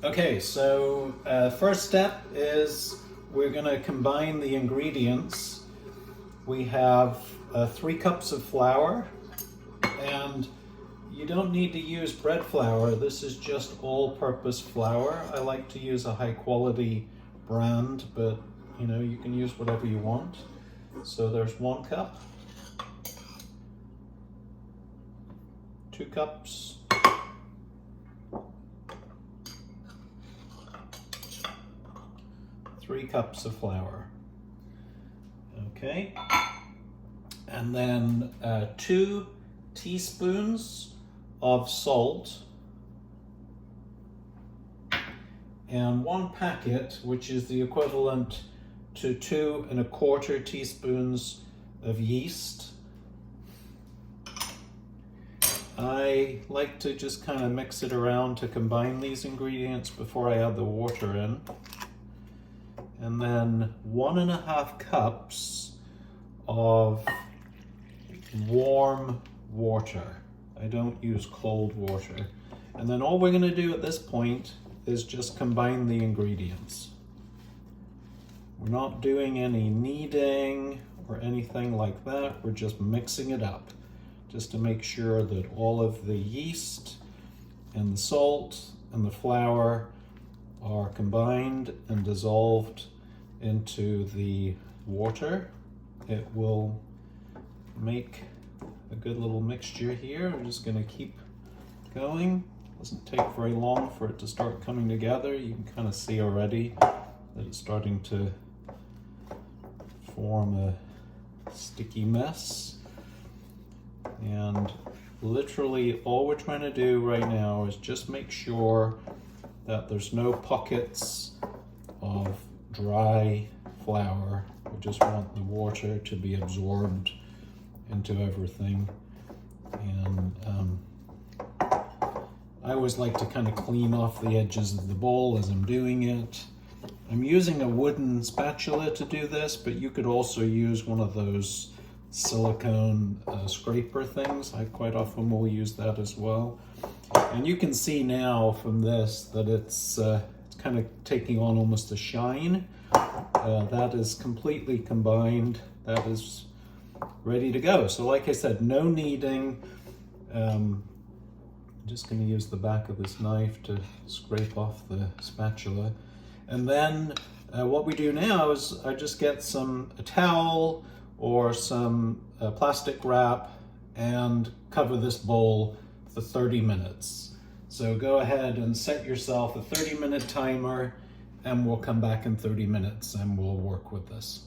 Okay, so first step is we're going to combine the ingredients. We have 3 cups of flour, and you don't need to use bread flour. This is just all-purpose flour. I like to use a high-quality brand, but you can use whatever you want. So there's 1 cup, 2 cups, 3 cups of flour. Okay, and then 2 teaspoons of salt, and 1 packet, which is the equivalent to 2 1/4 teaspoons of yeast. I like to just kind of mix it around to combine these ingredients before I add the water in. And then 1 1/2 cups of warm water. I don't use cold water. And then all we're going to do at this point is just combine the ingredients. We're not doing any kneading or anything like that. We're just mixing it up just to make sure that all of the yeast and the salt and the flour are combined and dissolved into the water. It will make a good little mixture here. I'm just going to keep going. Doesn't take very long for it to start coming together. You can kind of see already that it's starting to form a sticky mess. And literally all we're trying to do right now is just make sure that there's no pockets of dry flour. We just want the water to be absorbed into everything. And I always like to kind of clean off the edges of the bowl as I'm doing it. I'm using a wooden spatula to do this, but you could also use one of those silicone scraper things. I quite often will use that as well. And you can see now from this that it's kind of taking on almost a shine. That is completely combined. That is ready to go. So like I said, no kneading. I'm just going to use the back of this knife to scrape off the spatula. And then what we do now is I just get a towel or some plastic wrap and cover this bowl for 30 minutes. So go ahead and set yourself a 30-minute timer, and we'll come back in 30 minutes and we'll work with this.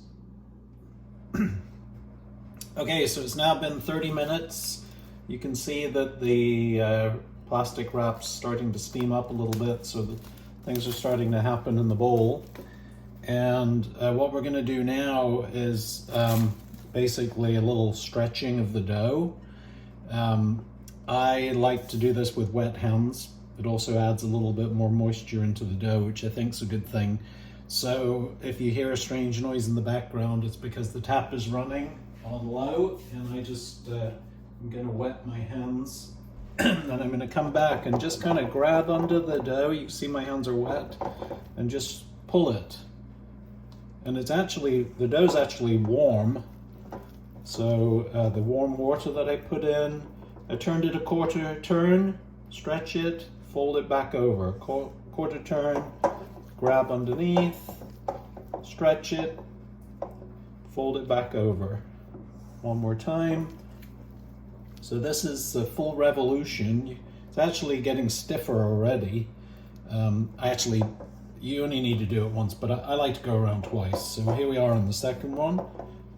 Okay, so it's now been 30 minutes. You can see that the plastic wrap's starting to steam up a little bit, so that things are starting to happen in the bowl. And what we're gonna do now is basically a little stretching of the dough. I like to do this with wet hands. It also adds a little bit more moisture into the dough, which I think is a good thing. So if you hear a strange noise in the background, it's because the tap is running on low, and I just, I'm gonna wet my hands. And I'm gonna come back and just kind of grab under the dough. You can see my hands are wet, and just pull it. And it's actually, the dough's actually warm. So the warm water that I put in, I turned it a quarter turn, stretch it, fold it back over. Quarter turn, grab underneath, stretch it, fold it back over. One more time. So this is the full revolution. It's actually getting stiffer already. You only need to do it once, but I like to go around twice. So here we are on the second one.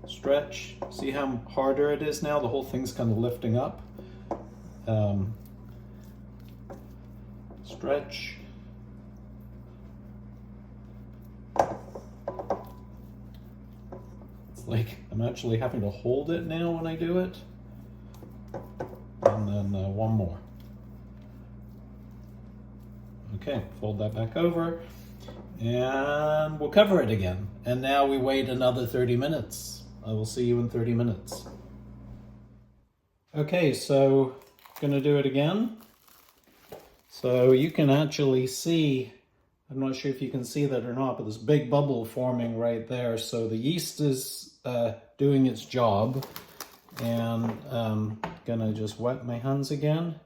Stretch. See how harder it is now? The whole thing's kind of lifting up. Stretch. It's like I'm actually having to hold it now when I do it. And then one more. Okay, fold that back over, and we'll cover it again. And now we wait another 30 minutes. I will see you in 30 minutes. Okay, so gonna do it again. So you can actually see I'm not sure if you can see that or not, but there's a big bubble forming right there. So the yeast is doing its job. And I'm gonna just wet my hands again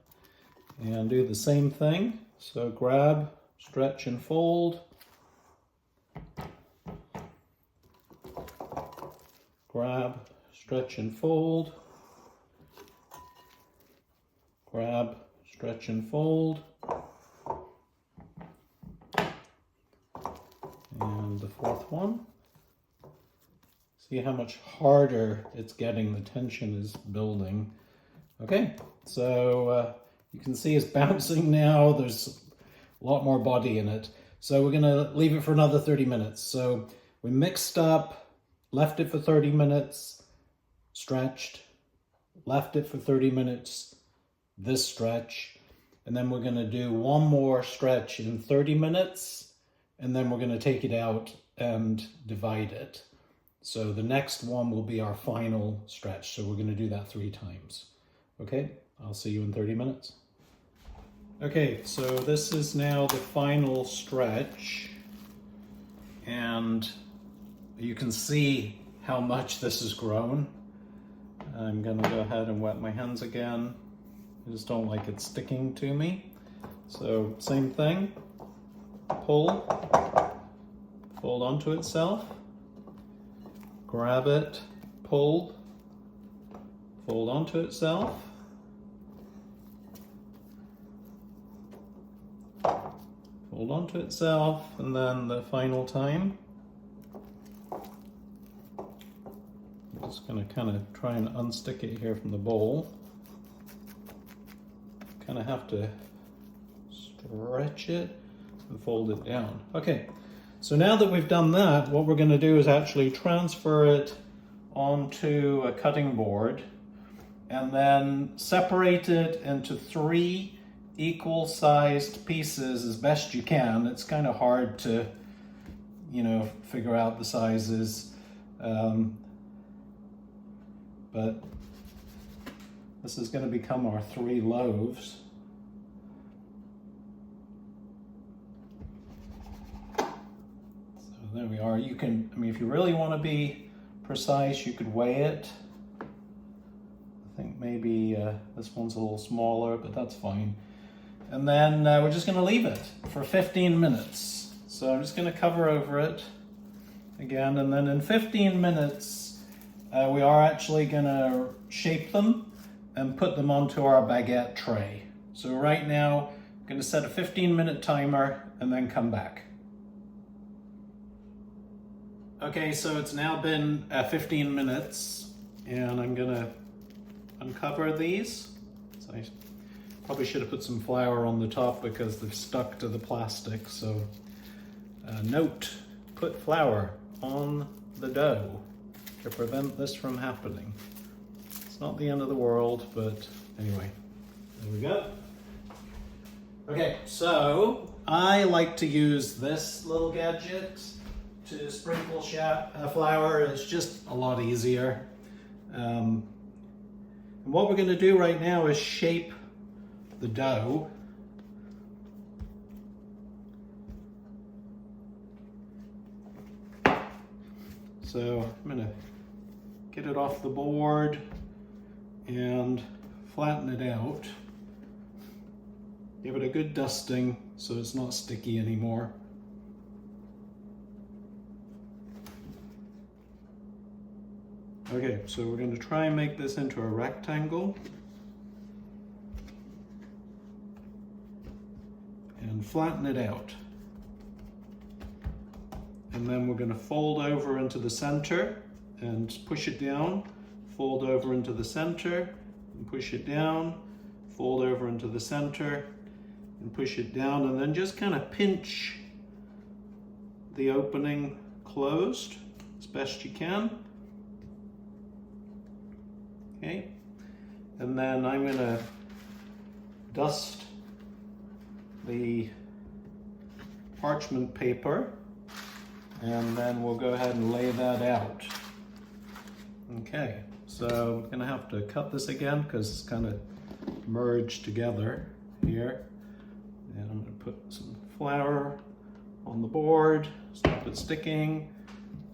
and do the same thing. So grab, stretch and fold. Grab, stretch and fold. Grab, stretch and fold. And the fourth one. See how much harder it's getting, the tension is building. Okay, so you can see it's bouncing now. There's a lot more body in it. So we're gonna leave it for another 30 minutes. So we mixed up, left it for 30 minutes, stretched, left it for 30 minutes, this stretch, and then we're gonna do one more stretch in 30 minutes, and then we're gonna take it out and divide it. So the next one will be our final stretch. So we're gonna do that 3 times. Okay, I'll see you in 30 minutes. Okay, so this is now the final stretch, and you can see how much this has grown. I'm gonna go ahead and wet my hands again. I just don't like it sticking to me. So same thing, pull, fold onto itself, grab it, pull, fold onto itself, fold onto itself, and then the final time. I'm just going to kind of try and unstick it here from the bowl. Kind of have to stretch it and fold it down. Okay, so now that we've done that, what we're going to do is actually transfer it onto a cutting board and then separate it into 3 equal-sized pieces as best you can. It's kind of hard to, you know, figure out the sizes, but this is going to become our 3 loaves. So there we are. You can, I mean, if you really want to be precise, you could weigh it. I think maybe this one's a little smaller, but that's fine. And then we're just going to leave it for 15 minutes. So I'm just going to cover over it again, and then in 15 minutes we are actually going to shape them and put them onto our baguette tray. So right now I'm going to set a 15-minute timer and then come back. Okay, so it's now been 15 minutes and I'm going to uncover these. So I probably should have put some flour on the top because they've stuck to the plastic. So note, put flour on the dough to prevent this from happening. It's not the end of the world, but anyway, there we go. Okay, so I like to use this little gadget to sprinkle flour. It's just a lot easier. And what we're going to do right now is shape the dough. So I'm going to get it off the board and flatten it out. Give it a good dusting so it's not sticky anymore. Okay, so we're going to try and make this into a rectangle and flatten it out. And then we're going to fold over into the center and push it down, fold over into the center and push it down, fold over into the center and push it down, and then just kind of pinch the opening closed as best you can. Okay, and then I'm going to dust the parchment paper, and then we'll go ahead and lay that out. Okay, so I'm going to have to cut this again because it's kind of merged together here. And I'm going to put some flour on the board, stop it sticking.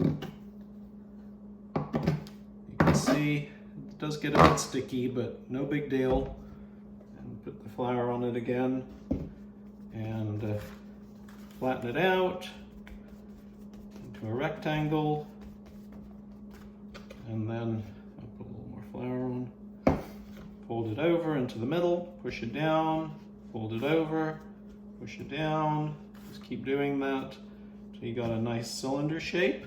You can see it does get a bit sticky, but no big deal. And put the flour on it again and flatten it out into a rectangle. And then I'll put a little more flour on. Fold it over into the middle, push it down, fold it over, push it down. Just keep doing that until you got a nice cylinder shape.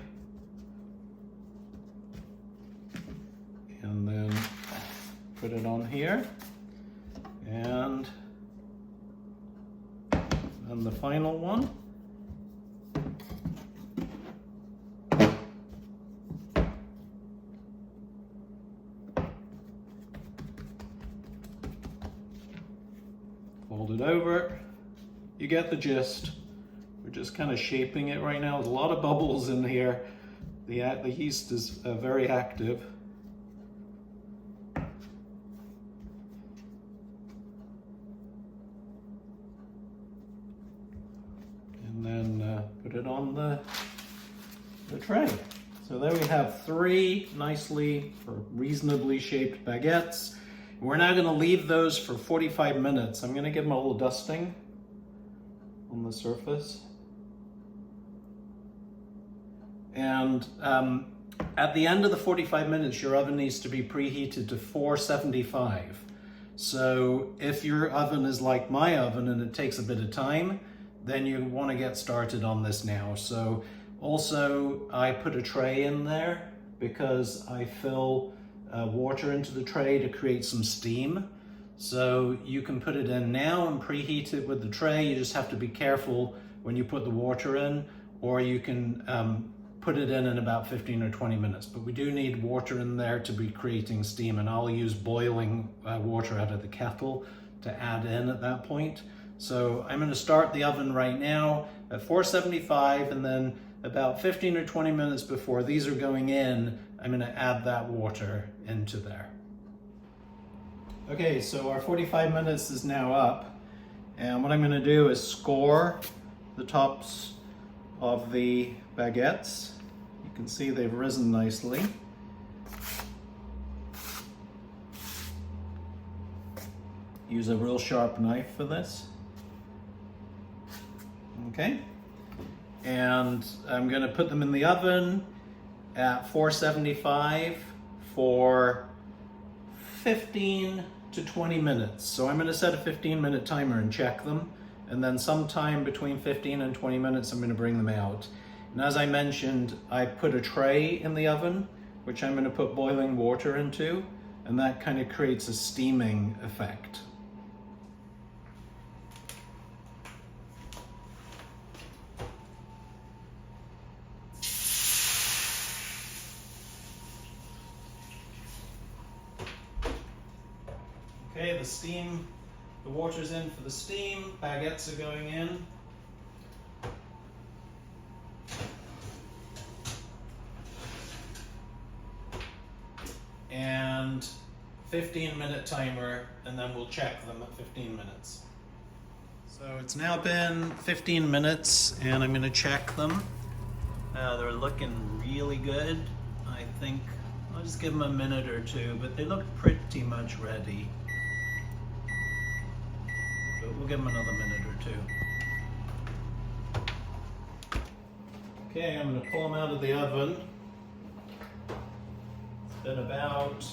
And then put it on here. And then the final one. Fold it over. You get the gist. We're just kind of shaping it right now. There's a lot of bubbles in here. The yeast is very active. And then put it on the tray. So there we have 3 nicely or reasonably shaped baguettes. We're now going to leave those for 45 minutes. I'm going to give them a little dusting on the surface. And at the end of the 45 minutes, your oven needs to be preheated to 475. So if your oven is like my oven and it takes a bit of time, then you want to get started on this now. So also I put a tray in there because I fill water into the tray to create some steam. So you can put it in now and preheat it with the tray. You just have to be careful when you put the water in, or you can put it in about 15 or 20 minutes. But we do need water in there to be creating steam, and I'll use boiling water out of the kettle to add in at that point. So I'm going to start the oven right now at 475, and then about 15 or 20 minutes before these are going in, I'm going to add that water into there. Okay, so our 45 minutes is now up, and what I'm going to do is score the tops of the baguettes. You can see they've risen nicely. Use a real sharp knife for this. Okay, and I'm going to put them in the oven at 475 for 15 to 20 minutes. So I'm going to set a 15-minute timer and check them, and then sometime between 15 and 20 minutes I'm going to bring them out. And as I mentioned, I put a tray in the oven, which I'm going to put boiling water into, and that kind of creates a steaming effect. Okay, the water's in for the steam, baguettes are going in. And 15-minute timer, and then we'll check them at 15 minutes. So it's now been 15 minutes, and I'm gonna check them. They're looking really good. I think I'll just give them a minute or two, but they look pretty much ready. We'll give them another minute or two. Okay, I'm going to pull them out of the oven. It's been about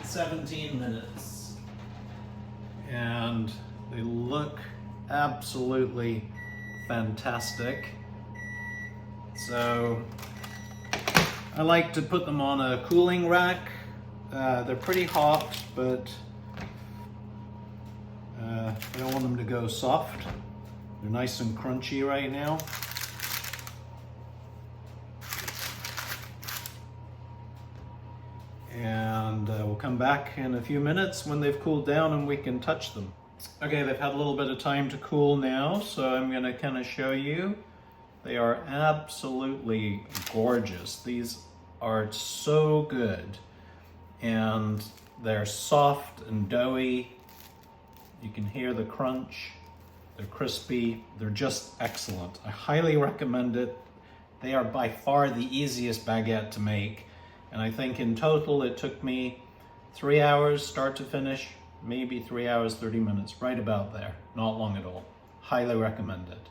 17 minutes. And they look absolutely fantastic. So I like to put them on a cooling rack. They're pretty hot, but I don't want them to go soft. They're nice and crunchy right now. And we'll come back in a few minutes when they've cooled down and we can touch them. Okay, they've had a little bit of time to cool now, so I'm going to kind of show you. They are absolutely gorgeous. These are so good, and they're soft and doughy. You can hear the crunch. They're crispy. They're just excellent. I highly recommend it. They are by far the easiest baguette to make. And I think in total it took me 3 hours start to finish, maybe 3 hours, 30 minutes, right about there. Not long at all. Highly recommend it.